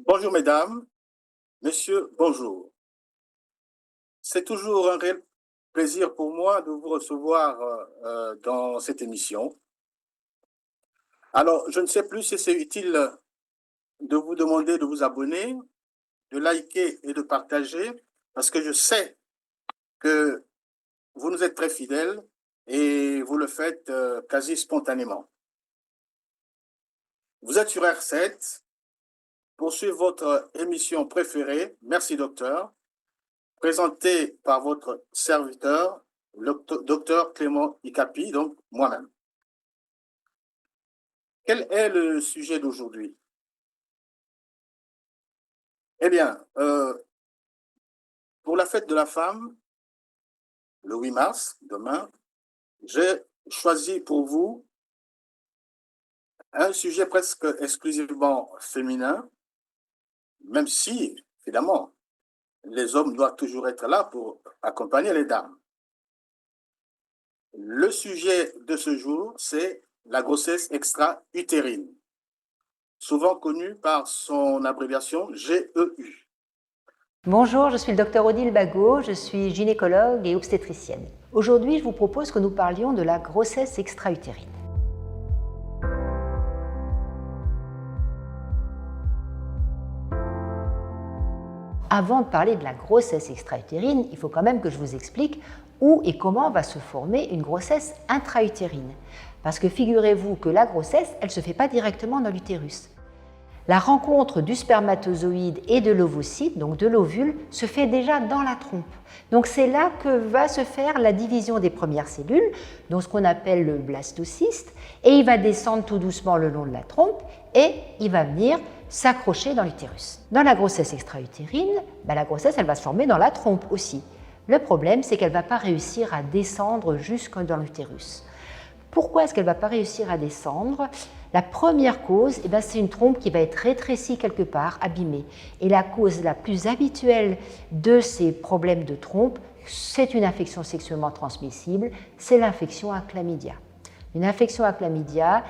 Bonjour mesdames, messieurs, bonjour. C'est toujours un réel plaisir pour moi de vous recevoir dans cette émission. Alors, je ne sais plus si c'est utile de vous demander de vous abonner, de liker et de partager, parce que je sais que vous nous êtes très fidèles et vous le faites quasi spontanément. Vous êtes sur R7 pour suivre votre émission préférée, Merci Docteur, présenté par votre serviteur, le docteur Clément Ikapi, donc moi-même. Quel est le sujet d'aujourd'hui? Eh bien, pour la fête de la femme, le 8 mars, demain, j'ai choisi pour vous un sujet presque exclusivement féminin, même si, évidemment, les hommes doivent toujours être là pour accompagner les dames. Le sujet de ce jour, c'est la grossesse extra-utérine, souvent connue par son abréviation GEU. Bonjour, je suis le docteur Odile Bagot, je suis gynécologue et obstétricienne. Aujourd'hui, je vous propose que nous parlions de la grossesse extra-utérine. Avant de parler de la grossesse extra-utérine, il faut quand même que je vous explique où et comment va se former une grossesse intra-utérine. Parce que figurez-vous que la grossesse, elle ne se fait pas directement dans l'utérus. La rencontre du spermatozoïde et de l'ovocyte, donc de l'ovule, se fait déjà dans la trompe. Donc c'est là que va se faire la division des premières cellules, donc ce qu'on appelle le blastocyste, et il va descendre tout doucement le long de la trompe et il va venir s'accrocher dans l'utérus. Dans la grossesse extra-utérine, la grossesse elle va se former dans la trompe aussi. Le problème, c'est qu'elle ne va pas réussir à descendre jusque dans l'utérus. Pourquoi est-ce qu'elle ne va pas réussir à descendre? La première cause, c'est une trompe qui va être rétrécie quelque part, abîmée. Et la cause la plus habituelle de ces problèmes de trompe, c'est une infection sexuellement transmissible, c'est l'infection à chlamydia. Une infection à chlamydia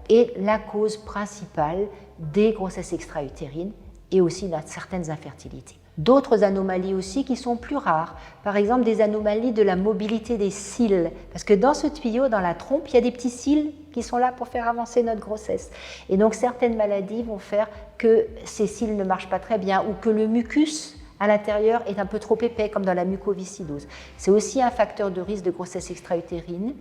est la cause principale des grossesses extra-utérines et aussi de certaines infertilités. D'autres anomalies aussi qui sont plus rares, par exemple des anomalies de la mobilité des cils, parce que dans ce tuyau, dans la trompe, il y a des petits cils qui sont là pour faire avancer notre grossesse. Et donc certaines maladies vont faire que ces cils ne marchent pas très bien ou que le mucus à l'intérieur est un peu trop épais, comme dans la mucoviscidose. C'est aussi un facteur de risque de grossesse extra-utérine.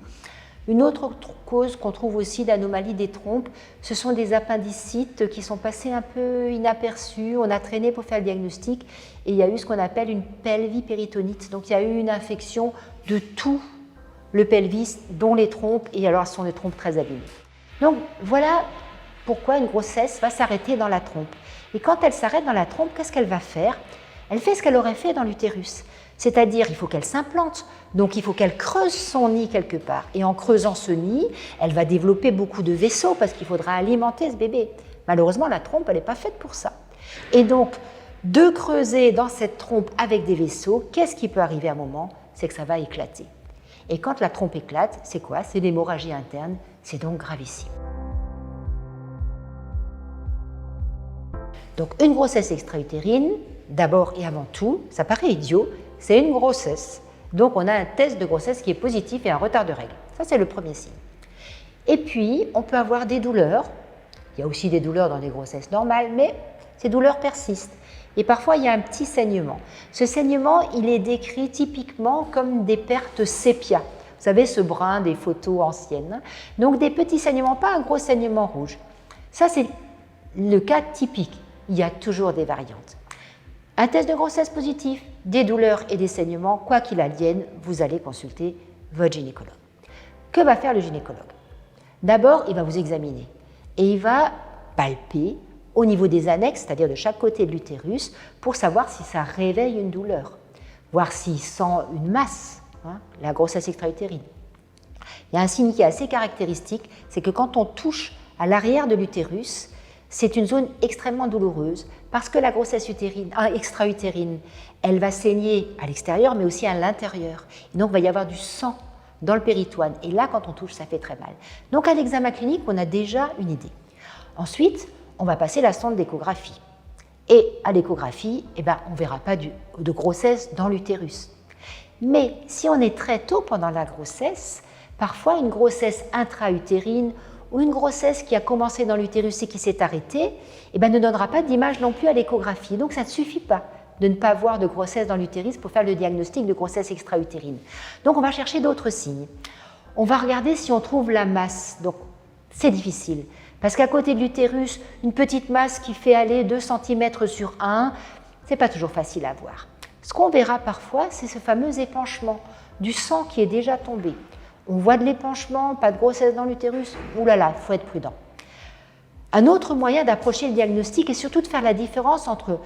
Une autre cause qu'on trouve aussi d'anomalie des trompes, ce sont des appendicites qui sont passés un peu inaperçus. On a traîné pour faire le diagnostic et il y a eu ce qu'on appelle une pelvipéritonite. Donc il y a eu une infection de tout le pelvis, dont les trompes, et alors ce sont des trompes très abîmées. Donc voilà pourquoi une grossesse va s'arrêter dans la trompe. Et quand elle s'arrête dans la trompe, qu'est-ce qu'elle va faire? Elle fait ce qu'elle aurait fait dans l'utérus. C'est-à-dire, il faut qu'elle s'implante, donc il faut qu'elle creuse son nid quelque part. Et en creusant ce nid, elle va développer beaucoup de vaisseaux parce qu'il faudra alimenter ce bébé. Malheureusement, la trompe, elle n'est pas faite pour ça. Et donc, de creuser dans cette trompe avec des vaisseaux, qu'est-ce qui peut arriver à un moment? C'est que ça va éclater. Et quand la trompe éclate, c'est quoi? C'est l'hémorragie interne, c'est donc gravissime. Donc, une grossesse extra-utérine, d'abord et avant tout, ça paraît idiot, c'est une grossesse. Donc, on a un test de grossesse qui est positif et un retard de règles. Ça, c'est le premier signe. Et puis, on peut avoir des douleurs. Il y a aussi des douleurs dans les grossesses normales, mais ces douleurs persistent. Et parfois, il y a un petit saignement. Ce saignement, il est décrit typiquement comme des pertes sépia. Vous savez, ce brun des photos anciennes. Donc, des petits saignements, pas un gros saignement rouge. Ça, c'est le cas typique. Il y a toujours des variantes. Un test de grossesse positif, des douleurs et des saignements, quoi qu'il advienne, vous allez consulter votre gynécologue. Que va faire le gynécologue? D'abord, il va vous examiner et il va palper au niveau des annexes, c'est-à-dire de chaque côté de l'utérus, pour savoir si ça réveille une douleur, voir s'il sent une masse, la grossesse extra-utérine. Il y a un signe qui est assez caractéristique, c'est que quand on touche à l'arrière de l'utérus, c'est une zone extrêmement douloureuse parce que la grossesse extra-utérine, elle va saigner à l'extérieur mais aussi à l'intérieur. Et donc, il va y avoir du sang dans le péritoine. Et là, quand on touche, ça fait très mal. Donc, à l'examen clinique, on a déjà une idée. Ensuite, on va passer la sonde d'échographie. Et à l'échographie, eh ben, on ne verra pas de grossesse dans l'utérus. Mais si on est très tôt pendant la grossesse, parfois une grossesse intra-utérine ou une grossesse qui a commencé dans l'utérus et qui s'est arrêtée, eh ben, ne donnera pas d'image non plus à l'échographie. Donc ça ne suffit pas de ne pas voir de grossesse dans l'utérus pour faire le diagnostic de grossesse extra-utérine. Donc on va chercher d'autres signes. On va regarder si on trouve la masse. Donc c'est difficile, parce qu'à côté de l'utérus, une petite masse qui fait aller 2 cm sur 1, c'est pas toujours facile à voir. Ce qu'on verra parfois, c'est ce fameux épanchement, du sang qui est déjà tombé. On voit de l'épanchement, pas de grossesse dans l'utérus, oulala, il faut être prudent. Un autre moyen d'approcher le diagnostic est surtout de faire la différence entre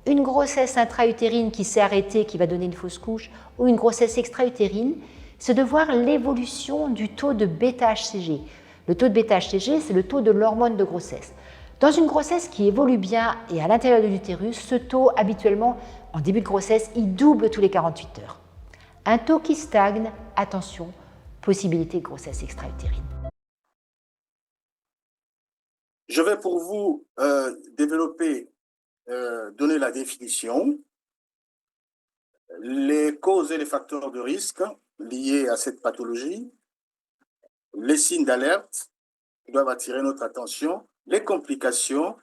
une grossesse intra-utérine qui s'est arrêtée, qui va donner une fausse couche, ou une grossesse extra-utérine, c'est de voir l'évolution du taux de bêta-HCG. Le taux de bêta-HCG, c'est le taux de l'hormone de grossesse. Dans une grossesse qui évolue bien et à l'intérieur de l'utérus, ce taux, habituellement, en début de grossesse, il double tous les 48 heures. Un taux qui stagne, attention, possibilité de grossesse extra-utérine. Je vais pour vous développer, donner la définition, les causes et les facteurs de risque liés à cette pathologie, les signes d'alerte qui doivent attirer notre attention, les complications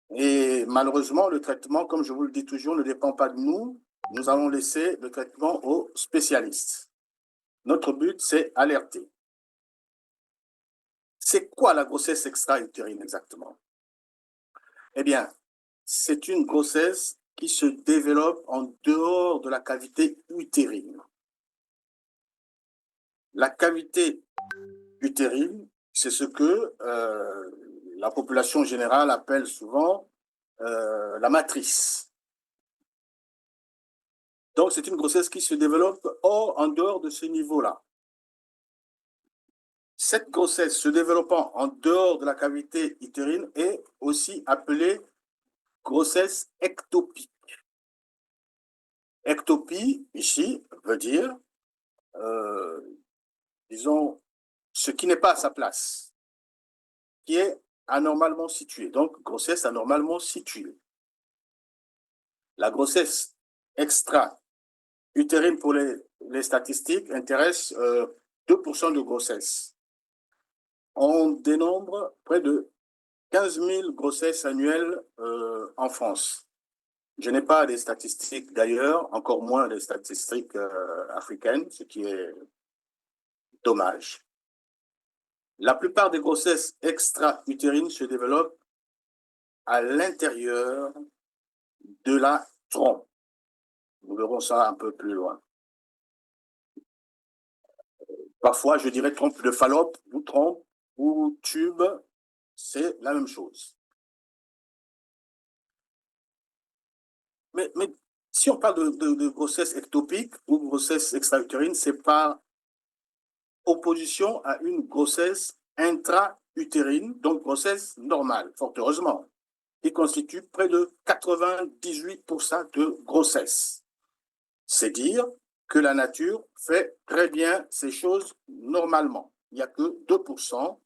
et malheureusement, le traitement, comme je vous le dis toujours, ne dépend pas de nous. Nous allons laisser le traitement aux spécialistes. Notre but, c'est alerter. C'est quoi la grossesse extra-utérine exactement? Eh bien, c'est une grossesse qui se développe en dehors de la cavité utérine. La cavité utérine, c'est ce que la population générale appelle souvent la matrice. Donc, c'est une grossesse qui se développe en dehors de ce niveau-là. Cette grossesse se développant en dehors de la cavité utérine est aussi appelée grossesse ectopique. Ectopie, ici, veut dire, disons, ce qui n'est pas à sa place, qui est anormalement situé. Donc, grossesse anormalement située. La grossesse extra-utérine pour les statistiques intéresse 2% de grossesse. On dénombre près de 15 000 grossesses annuelles en France. Je n'ai pas des statistiques d'ailleurs, encore moins des statistiques africaines, ce qui est dommage. La plupart des grossesses extra-utérines se développent à l'intérieur de la trompe. Nous verrons ça un peu plus loin. Parfois, je dirais trompe de Fallope ou trompe ou tube, c'est la même chose. Mais si on parle de grossesse ectopique ou grossesse extra-utérine, c'est par opposition à une grossesse intra-utérine, donc grossesse normale, fort heureusement, qui constitue près de 98% de grossesse. C'est dire que la nature fait très bien ces choses normalement. Il n'y a que 2%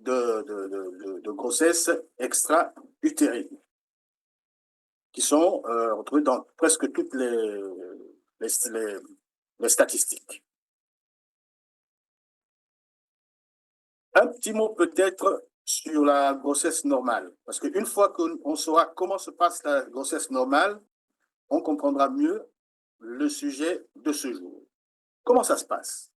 de grossesse extra-utérine qui sont retrouvées dans presque toutes les statistiques. Un petit mot peut-être sur la grossesse normale, parce qu'une fois qu'on saura comment se passe la grossesse normale, on comprendra mieux le sujet de ce jour. Comment ça se passe?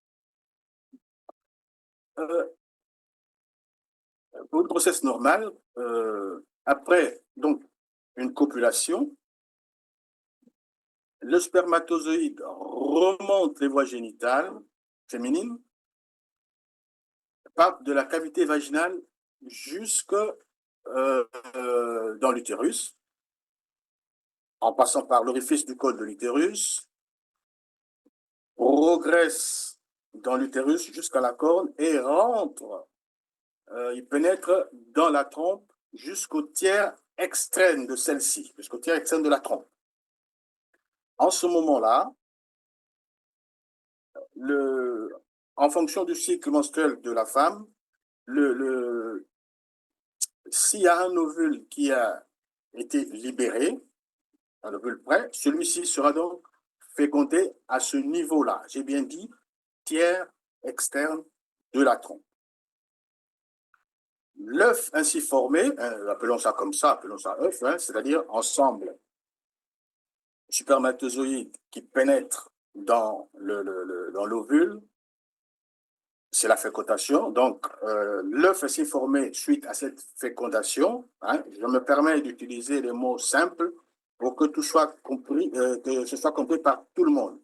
Pour une grossesse normale, après donc une copulation, le spermatozoïde remonte les voies génitales féminines, part de la cavité vaginale jusque dans l'utérus, en passant par l'orifice du col de l'utérus, progresse dans l'utérus jusqu'à la corne et rentre, il pénètre dans la trompe jusqu'au tiers extrême de celle-ci, jusqu'au tiers extrême de la trompe. En ce moment-là, en fonction du cycle menstruel de la femme, s'il y a un ovule qui a été libéré, un ovule prêt, celui-ci sera donc fécondé à ce niveau-là. J'ai bien dit tiers externe de la trompe. L'œuf ainsi formé, appelons ça comme ça, appelons ça œuf, c'est-à-dire ensemble spermatozoïdes qui pénètrent dans l'ovule, c'est la fécondation. Donc, l'œuf ainsi formé suite à cette fécondation, je me permets d'utiliser les mots simples pour que tout soit compris, que ce soit compris par tout le monde.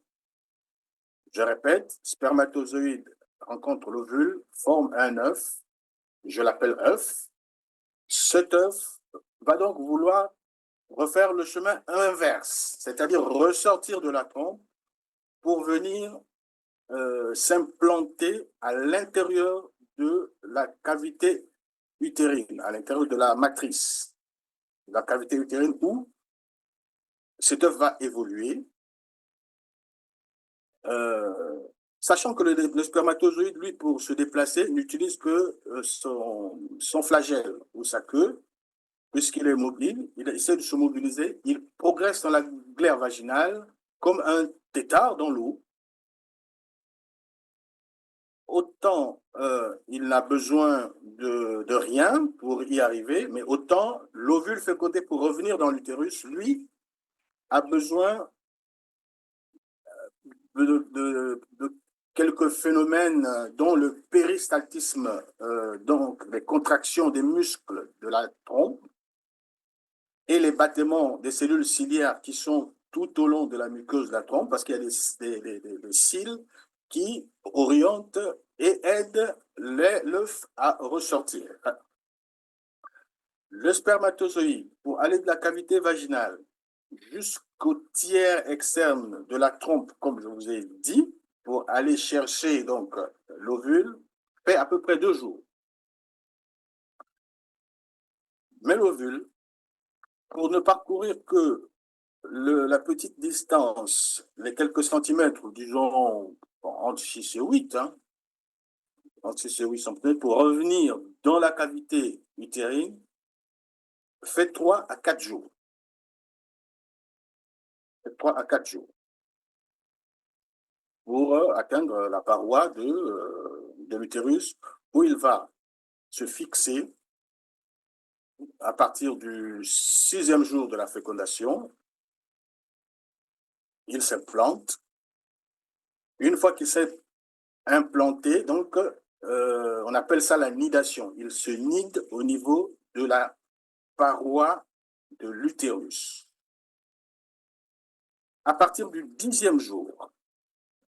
Je répète, spermatozoïde rencontre l'ovule, forme un œuf, je l'appelle œuf. Cet œuf va donc vouloir refaire le chemin inverse, c'est-à-dire ressortir de la trompe pour venir s'implanter à l'intérieur de la cavité utérine, à l'intérieur de la matrice, la cavité utérine où cet œuf va évoluer, sachant que le spermatozoïde, lui, pour se déplacer, n'utilise que son flagelle ou sa queue, puisqu'il est mobile, il essaie de se mobiliser, il progresse dans la glaire vaginale comme un tétard dans l'eau. Autant il n'a besoin de rien pour y arriver, mais autant l'ovule fécondé pour revenir dans l'utérus, lui, a besoin de quelques phénomènes dont le péristaltisme, donc les contractions des muscles de la trompe, et les battements des cellules ciliaires qui sont tout au long de la muqueuse de la trompe, parce qu'il y a des cils qui orientent et aident l'œuf à ressortir. Le spermatozoïde, pour aller de la cavité vaginale jusqu'au tiers externe de la trompe, comme je vous ai dit, pour aller chercher donc l'ovule, fait à peu près 2 jours. Mais l'ovule, pour ne parcourir que la petite distance, les quelques centimètres, disons entre 6 et 8, entre 6 et 8 centimètres, pour revenir dans la cavité utérine, fait 3 à 4 jours. 3 à 4 jours pour atteindre la paroi de l'utérus où il va se fixer à partir du 6e jour de la fécondation. Il s'implante. Une fois qu'il s'est implanté, donc on appelle ça la nidation. Il se nide au niveau de la paroi de l'utérus. À partir du 10e jour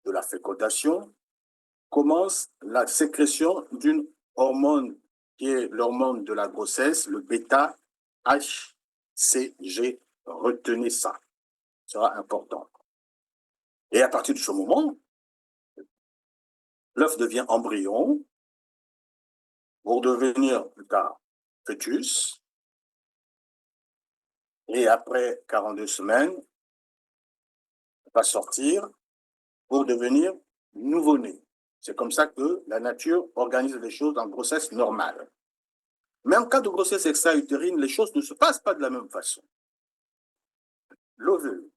de la fécondation, commence la sécrétion d'une hormone qui est l'hormone de la grossesse, le bêta-HCG. Retenez ça, ce sera important. Et à partir de ce moment, l'œuf devient embryon pour devenir plus tard fœtus. Et après 42 semaines, il va sortir pour devenir nouveau-né. C'est comme ça que la nature organise les choses en grossesse normale. Mais en cas de grossesse extra-utérine, les choses ne se passent pas de la même façon. L'ovule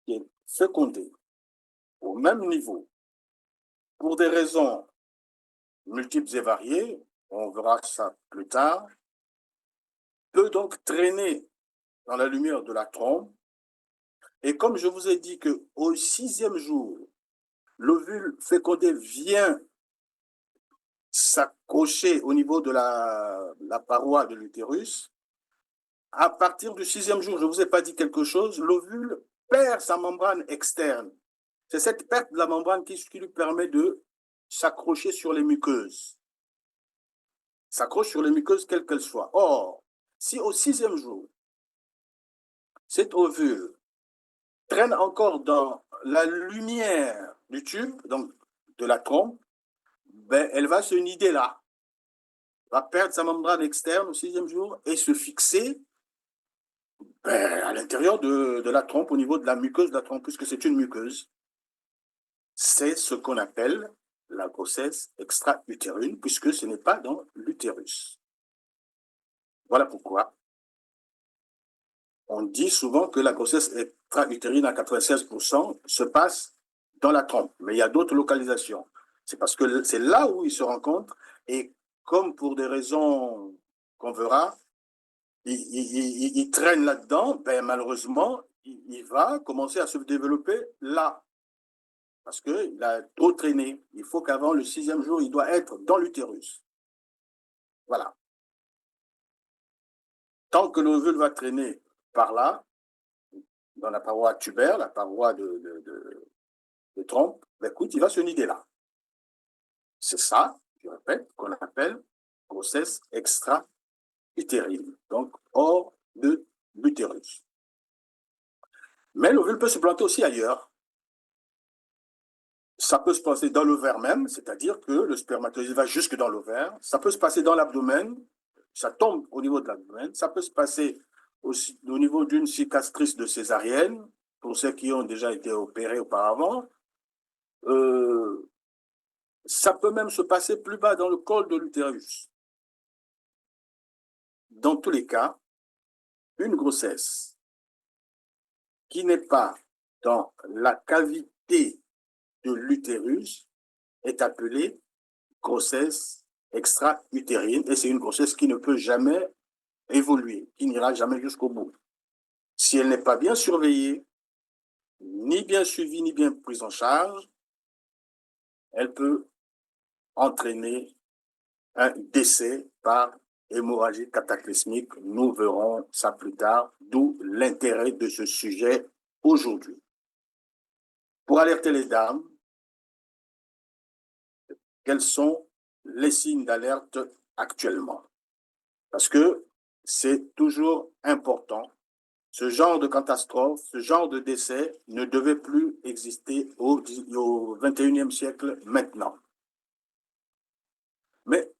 qui est fécondé au même niveau, pour des raisons multiples et variées, on verra ça plus tard, peut donc traîner dans la lumière de la trompe. Et comme je vous ai dit qu'au 6e jour, l'ovule fécondé vient s'accrocher au niveau de la paroi de l'utérus, à partir du 6e jour, je ne vous ai pas dit quelque chose, l'ovule perd sa membrane externe. C'est cette perte de la membrane qui lui permet de s'accrocher sur les muqueuses. S'accroche sur les muqueuses quelles qu'elles soient. Or, si au 6e jour, cet ovule traîne encore dans la lumière du tube, donc de la trompe, ben, elle va se nider là, va perdre sa membrane externe au 6e jour et se fixer à l'intérieur de la trompe, au niveau de la muqueuse de la trompe, puisque c'est une muqueuse. C'est ce qu'on appelle la grossesse extra-utérine, puisque ce n'est pas dans l'utérus. Voilà pourquoi on dit souvent que la grossesse extra-utérine à 96% se passe dans la trompe, mais il y a d'autres localisations. C'est parce que c'est là où ils se rencontrent et comme pour des raisons qu'on verra, il traîne là-dedans, ben malheureusement, il va commencer à se développer là. Parce qu'il a trop traîné. Il faut qu'avant le 6e jour, il doit être dans l'utérus. Voilà. Tant que l'ovule va traîner par là, dans la paroi tubaire, la paroi de trompe, ben écoute, il va se nider là. C'est ça, je répète, qu'on appelle grossesse extra-utérine, donc hors de l'utérus. Mais l'ovule peut se planter aussi ailleurs. Ça peut se passer dans l'ovaire même, c'est-à-dire que le spermatozoïde va jusque dans l'ovaire. Ça peut se passer dans l'abdomen, ça tombe au niveau de l'abdomen. Ça peut se passer aussi au niveau d'une cicatrice de césarienne, pour ceux qui ont déjà été opérés auparavant. Ça peut même se passer plus bas dans le col de l'utérus. Dans tous les cas, une grossesse qui n'est pas dans la cavité de l'utérus est appelée grossesse extra-utérine et c'est une grossesse qui ne peut jamais évoluer, qui n'ira jamais jusqu'au bout. Si elle n'est pas bien surveillée, ni bien suivie, ni bien prise en charge, elle peut entraîner un décès par hémorragie cataclysmique. Nous verrons ça plus tard, d'où l'intérêt de ce sujet aujourd'hui. Pour alerter les dames, quels sont les signes d'alerte actuellement? Parce que c'est toujours important. Ce genre de catastrophe, ce genre de décès ne devait plus exister au 21e siècle maintenant. Mais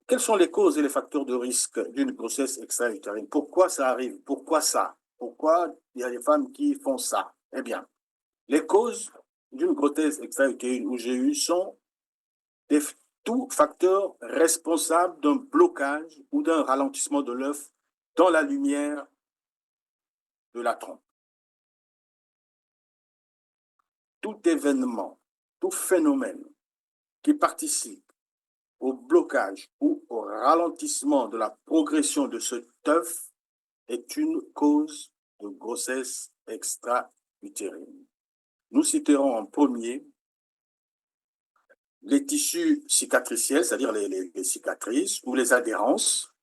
quelles sont les causes et les facteurs de risque d'une grossesse extra-utérine? Pourquoi ça arrive? Pourquoi ça? Pourquoi il y a des femmes qui font ça? Eh bien, les causes d'une grossesse extra-utérine ou GU sont tout facteur responsable d'un blocage ou d'un ralentissement de l'œuf dans la lumière de la trompe. Tout événement, tout phénomène qui participe au blocage ou au ralentissement de la progression de ce œuf est une cause de grossesse extra-utérine. Nous citerons en premier les tissus cicatriciels, c'est-à-dire les cicatrices ou les adhérences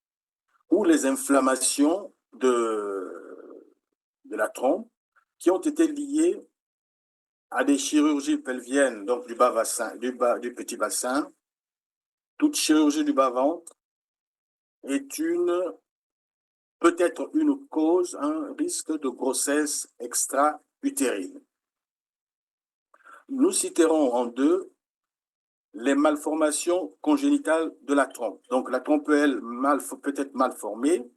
ou les inflammations de la trompe qui ont été liées à des chirurgies pelviennes, donc du bas-bassin, du petit bassin. Toute chirurgie du bas-ventre est peut-être une cause, un risque de grossesse extra-utérine. Nous citerons en deux les malformations congénitales de la trompe. Donc la trompe, elle, peut être mal formée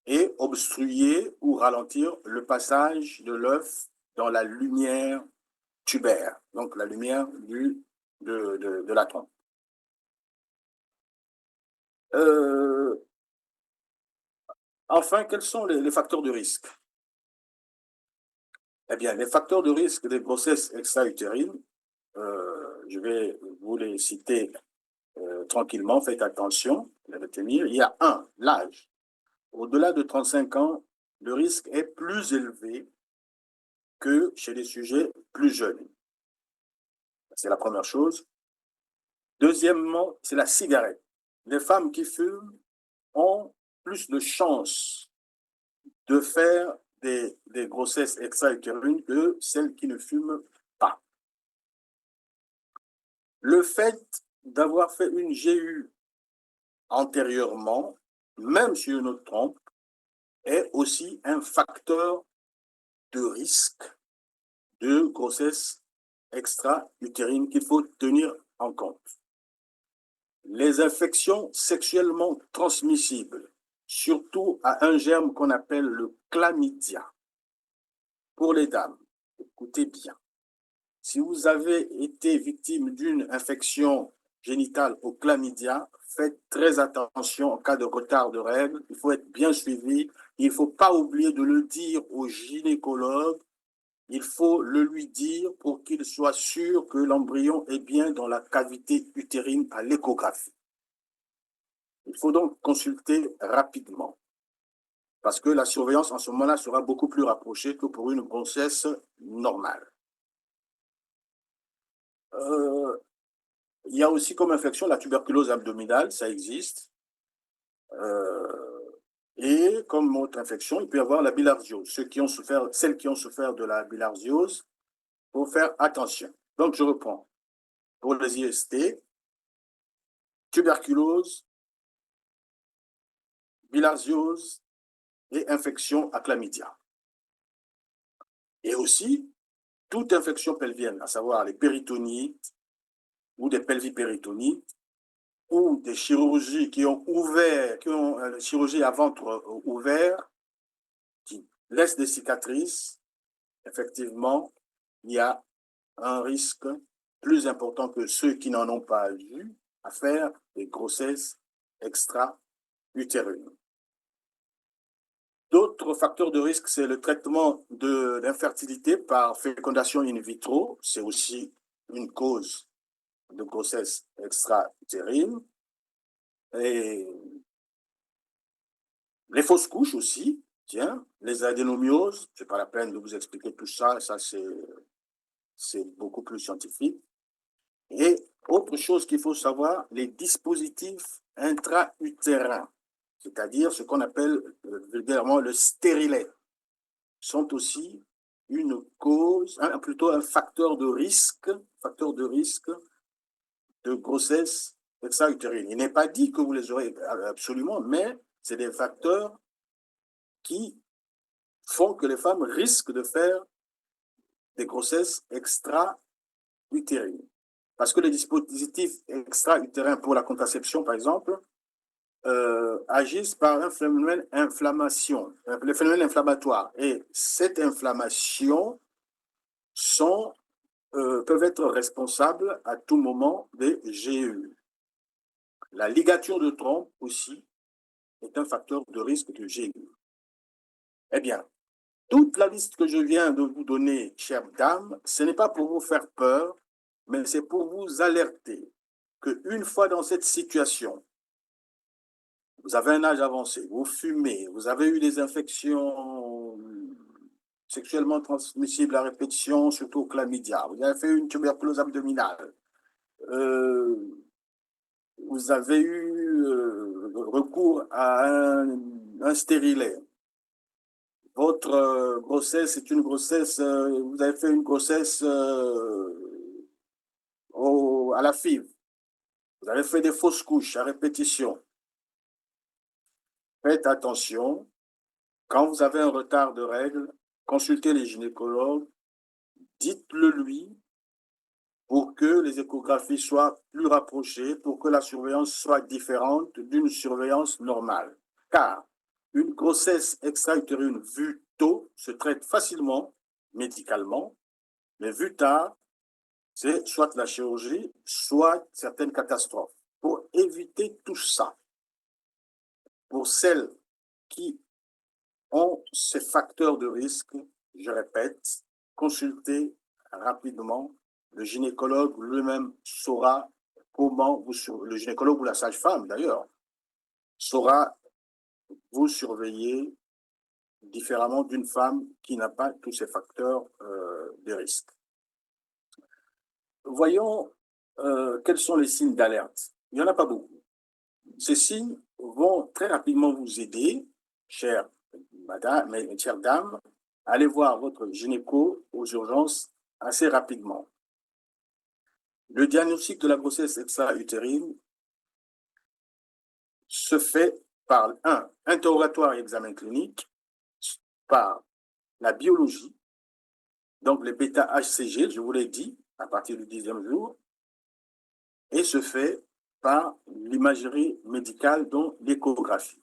et obstruer ou ralentir le passage de l'œuf dans la lumière tubaire, donc la lumière de la trompe. Enfin, quels sont les facteurs de risque? Eh bien, les facteurs de risque des grossesses extra-utérines, je vais vous les citer tranquillement, faites attention, les retenir. Il y a un, l'âge. Au-delà de 35 ans, le risque est plus élevé que chez les sujets plus jeunes. C'est la première chose. Deuxièmement, c'est la cigarette. Les femmes qui fument ont plus de chances de faire des grossesses extra-utérines que celles qui ne fument pas. Le fait d'avoir fait une GU antérieurement, même sur une autre trompe, est aussi un facteur de risque de grossesse extra-utérine qu'il faut tenir en compte. Les infections sexuellement transmissibles, surtout à un germe qu'on appelle le chlamydia. Pour les dames, écoutez bien, si vous avez été victime d'une infection génitale au chlamydia, faites très attention en cas de retard de règles. Il faut être bien suivi. Il ne faut pas oublier de le dire au gynécologue. Il faut le lui dire pour qu'il soit sûr que l'embryon est bien dans la cavité utérine à l'échographie. Il faut donc consulter rapidement parce que la surveillance en ce moment-là sera beaucoup plus rapprochée que pour une grossesse normale. Il y a aussi comme infection la tuberculose abdominale, ça existe. Et comme autre infection, il peut y avoir la bilharziose. Celles qui ont souffert de la bilharziose, il faut faire attention. Donc, je reprends. Pour les IST, tuberculose, bilharziose et infection à chlamydia. Et aussi, toute infection pelvienne, à savoir les péritonites ou des pelviperitonites ou des chirurgies qui ont chirurgie à ventre ouvert, qui laissent des cicatrices, effectivement, il y a un risque plus important que ceux qui n'en ont pas eu à faire des grossesses extra-utérines. D'autres facteurs de risque, c'est le traitement de l'infertilité par fécondation in vitro. C'est aussi une cause de grossesse extra-utérine. Et les fausses couches aussi, tiens, les adénomioses, ce n'est pas la peine de vous expliquer tout ça, ça c'est beaucoup plus scientifique. Et autre chose qu'il faut savoir, les dispositifs intra-utérins, c'est-à-dire ce qu'on appelle vulgairement le stérilet, sont aussi une cause, plutôt un facteur de risque de grossesse extra-utérine. Il n'est pas dit que vous les aurez absolument, mais c'est des facteurs qui font que les femmes risquent de faire des grossesses extra-utérines. Parce que les dispositifs extra-utérins pour la contraception, par exemple, agissent par un phénomène d'inflammation, le phénomène inflammatoire. Et cette inflammation peuvent être responsables à tout moment des GEU. La ligature de trompe aussi est un facteur de risque de GEU. Eh bien, toute la liste que je viens de vous donner, chères dames, ce n'est pas pour vous faire peur, mais c'est pour vous alerter qu'une fois dans cette situation, vous avez un âge avancé, vous fumez, vous avez eu des infections sexuellement transmissibles à répétition, surtout au chlamydia, vous avez fait une tuberculose abdominale, vous avez eu recours à un stérilet, votre grossesse est une grossesse, vous avez fait une grossesse à la FIV, vous avez fait des fausses couches à répétition. Faites attention, quand vous avez un retard de règles, consultez les gynécologues, dites-le lui pour que les échographies soient plus rapprochées, pour que la surveillance soit différente d'une surveillance normale. Car une grossesse extra-utérine vue tôt se traite facilement médicalement, mais vue tard, c'est soit la chirurgie, soit certaines catastrophes. Pour éviter tout ça, pour celles qui ont ces facteurs de risque, je répète, consultez rapidement. Le gynécologue lui-même saura comment le gynécologue ou la sage-femme d'ailleurs, saura vous surveiller différemment d'une femme qui n'a pas tous ces facteurs de risque. Voyons quels sont les signes d'alerte. Il n'y en a pas beaucoup. Ces signes vont très rapidement vous aider, chère dame, à aller voir votre gynéco aux urgences assez rapidement. Le diagnostic de la grossesse extra-utérine se fait par un interrogatoire et examen clinique, par la biologie, donc les bêta-HCG, je vous l'ai dit, à partir du 10e jour, et se fait par l'imagerie médicale, dont l'échographie.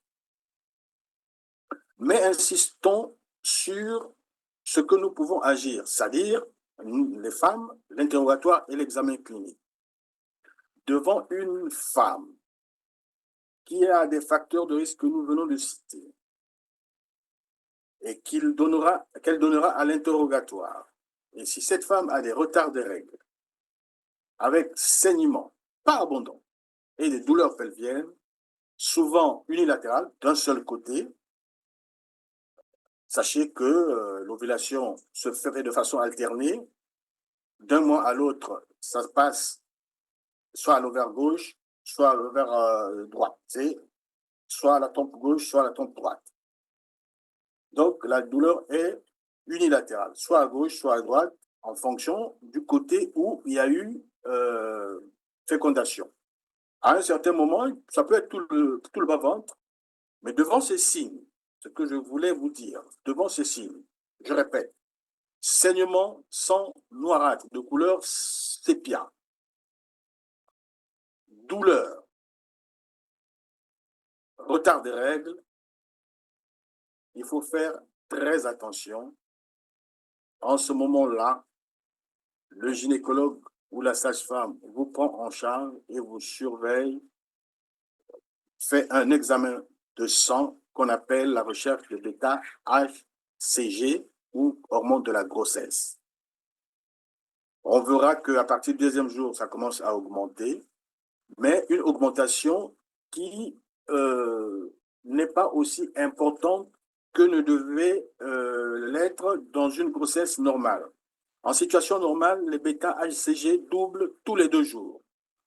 Mais insistons sur ce que nous pouvons agir, c'est-à-dire les femmes, l'interrogatoire et l'examen clinique. devant une femme qui a des facteurs de risque que nous venons de citer et qu'elle donnera à l'interrogatoire, et si cette femme a des retards de règles, avec saignement, pas abondant, et des douleurs pelviennes, souvent unilatérales, d'un seul côté, sachez que l'ovulation se ferait de façon alternée. D'un mois à l'autre, ça se passe soit à l'ovaire gauche, soit à l'ovaire droite. C'est soit à la tempe gauche, soit à la tempe droite. Donc, la douleur est unilatérale, soit à gauche, soit à droite, en fonction du côté où il y a eu fécondation. À un certain moment, ça peut être tout le bas-ventre, mais devant ces signes, ce que je voulais vous dire, devant ces signes, je répète, saignement sans noirâtre de couleur sépia, douleur, retard des règles, il faut faire très attention. En ce moment-là, le gynécologue ou la sage-femme vous prend en charge et vous surveille, fait un examen de sang qu'on appelle la recherche de bêta-HCG ou hormone de la grossesse. On verra qu'à partir du deuxième jour, ça commence à augmenter, mais une augmentation qui n'est pas aussi importante que ne devait l'être dans une grossesse normale. En situation normale, les bêta-HCG doublent tous les 2 jours.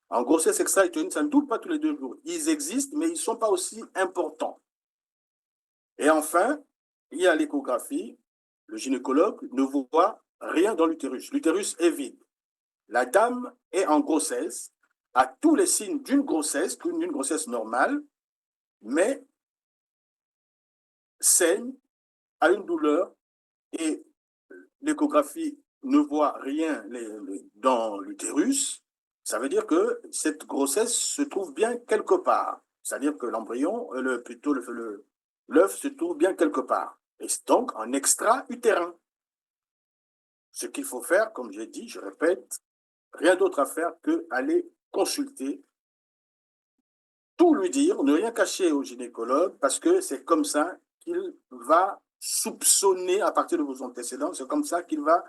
En grossesse extra-utérine, ça ne double pas tous les 2 jours. Ils existent, mais ils ne sont pas aussi importants. Et enfin, il y a l'échographie. Le gynécologue ne voit rien dans l'utérus. L'utérus est vide. La dame est en grossesse, a tous les signes d'une grossesse normale, mais saigne, a une douleur et l'échographie ne voit rien dans l'utérus. Ça veut dire que cette grossesse se trouve bien quelque part. C'est-à-dire que l'embryon, plutôt l'œuf se trouve bien quelque part. Et c'est donc en extra-utérin. Ce qu'il faut faire, comme j'ai dit, je répète, rien d'autre à faire qu'aller consulter, tout lui dire, ne rien cacher au gynécologue, parce que c'est comme ça qu'il va soupçonner à partir de vos antécédents, c'est comme ça qu'il va,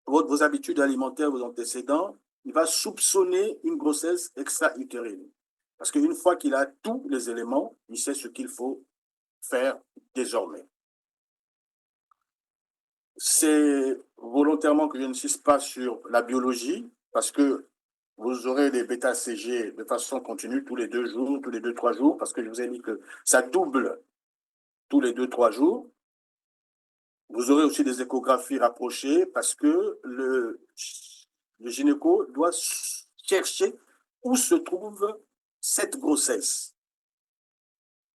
vos habitudes alimentaires, vos antécédents, il va soupçonner une grossesse extra-utérine. Parce qu'une fois qu'il a tous les éléments, il sait ce qu'il faut faire désormais. C'est volontairement que je n'insiste pas sur la biologie, parce que vous aurez des bêta-CG de façon continue tous les 2 jours, tous les 2-3 jours, parce que je vous ai dit que ça double tous les 2-3 jours. Vous aurez aussi des échographies rapprochées, parce que le gynéco doit chercher où se trouve cette grossesse.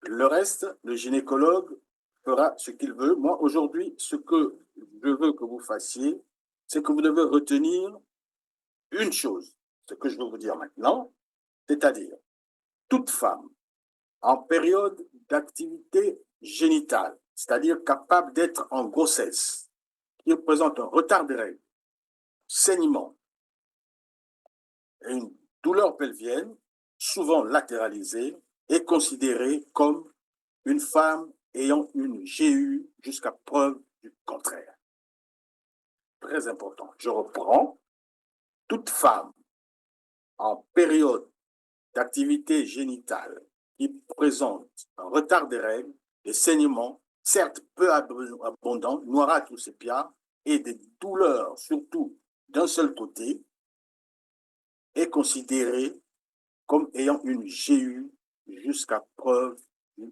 Le reste, le gynécologue fera ce qu'il veut. Moi, aujourd'hui, ce que je veux que vous fassiez, c'est que vous devez retenir une chose, ce que je veux vous dire maintenant, c'est-à-dire toute femme en période d'activité génitale, c'est-à-dire capable d'être en grossesse, qui présente un retard des règles, saignement et une douleur pelvienne, souvent latéralisée, est considérée comme une femme ayant une GU jusqu'à preuve du contraire. Très important. Je reprends. Toute femme en période d'activité génitale qui présente un retard des règles, des saignements, certes peu abondants, noirâtre ou sépia, et des douleurs, surtout d'un seul côté, est considérée comme ayant une GU jusqu'à preuve du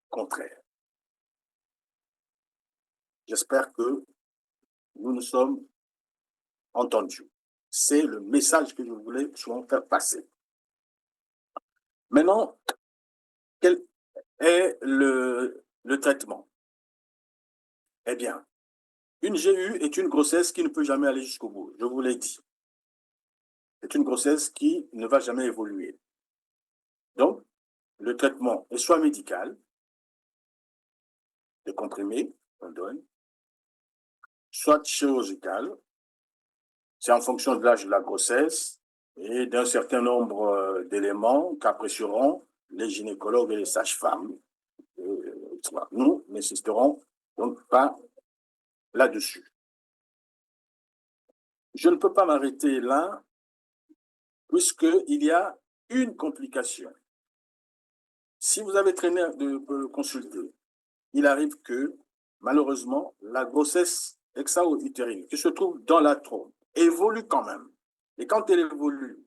contraire. J'espère que nous nous sommes entendus. C'est le message que je voulais souvent faire passer. Maintenant, quel est le traitement? Eh bien, une GU est une grossesse qui ne peut jamais aller jusqu'au bout, je vous l'ai dit. C'est une grossesse qui ne va jamais évoluer. Donc, le traitement est soit médical, des comprimés qu'on donne, soit chirurgical, c'est en fonction de l'âge de la grossesse, et d'un certain nombre d'éléments qu'apprécieront les gynécologues et les sages-femmes. Nous n'insisterons donc pas là-dessus. Je ne peux pas m'arrêter là, puisqu'il y a une complication. Si vous avez traîné de consulter, il arrive que, malheureusement, la grossesse extra-utérine qui se trouve dans la trompe évolue quand même. Et quand elle évolue,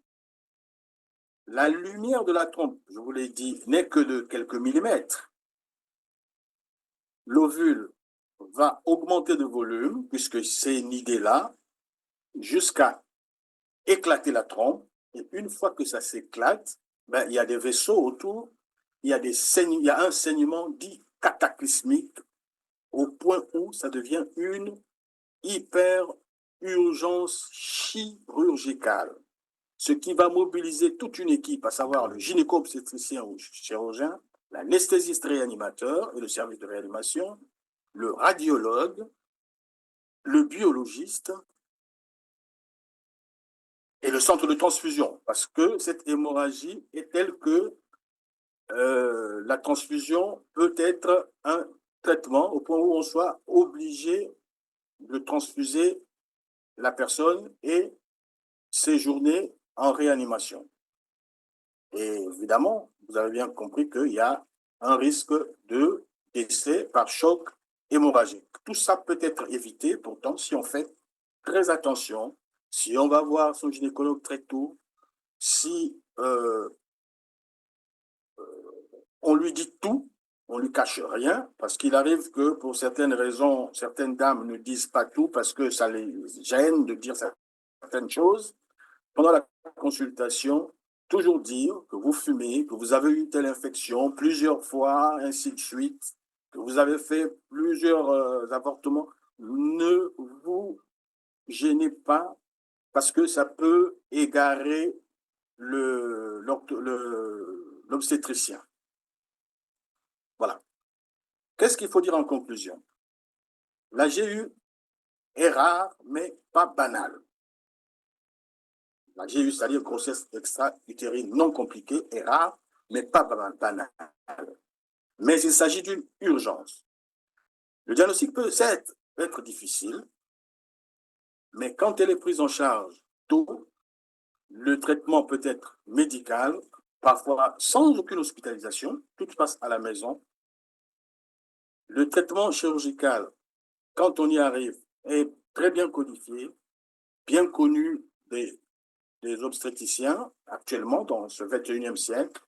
la lumière de la trompe, je vous l'ai dit, n'est que de quelques millimètres. L'ovule va augmenter de volume, puisque c'est une idée-là, jusqu'à éclater la trompe. Et une fois que ça s'éclate, ben, il y a des vaisseaux autour, il y a un saignement dit cataclysmique, au point où ça devient une hyper-urgence chirurgicale, ce qui va mobiliser toute une équipe, à savoir le gynéco-obstétricien ou chirurgien, l'anesthésiste réanimateur et le service de réanimation, le radiologue, le biologiste et le centre de transfusion, parce que cette hémorragie est telle que la transfusion peut être un traitement au point où on soit obligé de transfuser la personne et séjourner en réanimation. Et évidemment, vous avez bien compris qu'il y a un risque de décès par choc hémorragique. Tout ça peut être évité, pourtant, si on fait très attention, si on va voir son gynécologue très tôt, si on lui dit tout, on lui cache rien, parce qu'il arrive que pour certaines raisons, certaines dames ne disent pas tout parce que ça les gêne de dire certaines choses. Pendant la consultation, toujours dire que vous fumez, que vous avez eu telle infection plusieurs fois, ainsi de suite, que vous avez fait plusieurs avortements. Ne vous gênez pas parce que ça peut égarer l'obstétricien. Voilà. Qu'est-ce qu'il faut dire en conclusion? La GU est rare, mais pas banale. La GU, c'est-à-dire grossesse extra-utérine non compliquée, est rare, mais pas banale. Mais il s'agit d'une urgence. Le diagnostic peut être difficile, mais quand elle est prise en charge tôt, le traitement peut être médical, parfois sans aucune hospitalisation, tout se passe à la maison. Le traitement chirurgical, quand on y arrive, est très bien codifié, bien connu des obstétriciens actuellement dans ce 21e siècle.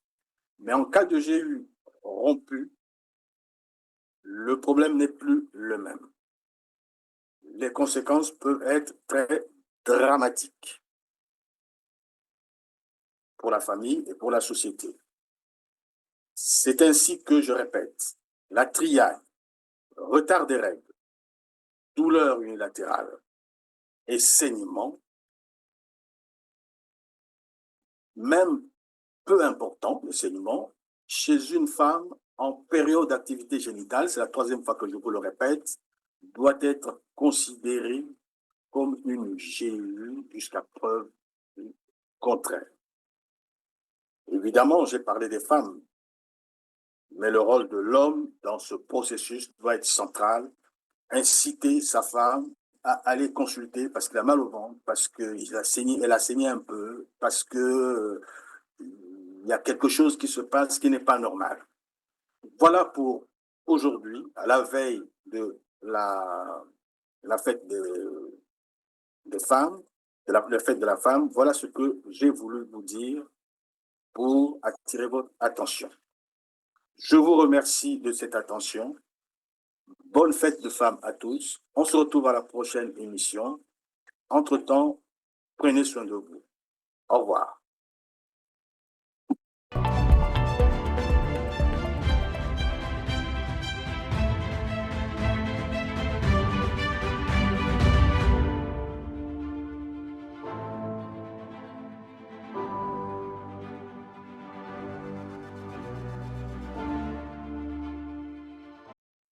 Mais en cas de GU rompu, le problème n'est plus le même. Les conséquences peuvent être très dramatiques pour la famille et pour la société. C'est ainsi que, je répète, la triade, retard des règles, douleur unilatérale et saignement, même peu important, le saignement, chez une femme en période d'activité génitale, c'est la troisième fois que je vous le répète, doit être considéré comme une GU jusqu'à preuve contraire. Évidemment, j'ai parlé des femmes, mais le rôle de l'homme dans ce processus doit être central. Inciter sa femme à aller consulter parce qu'il a mal au ventre, parce qu'elle a saigné un peu, parce que il y a quelque chose qui se passe qui n'est pas normal. Voilà pour aujourd'hui, à la veille de la fête des femmes, de la fête de la femme, voilà ce que j'ai voulu vous dire pour attirer votre attention. Je vous remercie de cette attention. Bonne fête de femmes à tous. On se retrouve à la prochaine émission. Entre-temps, prenez soin de vous. Au revoir.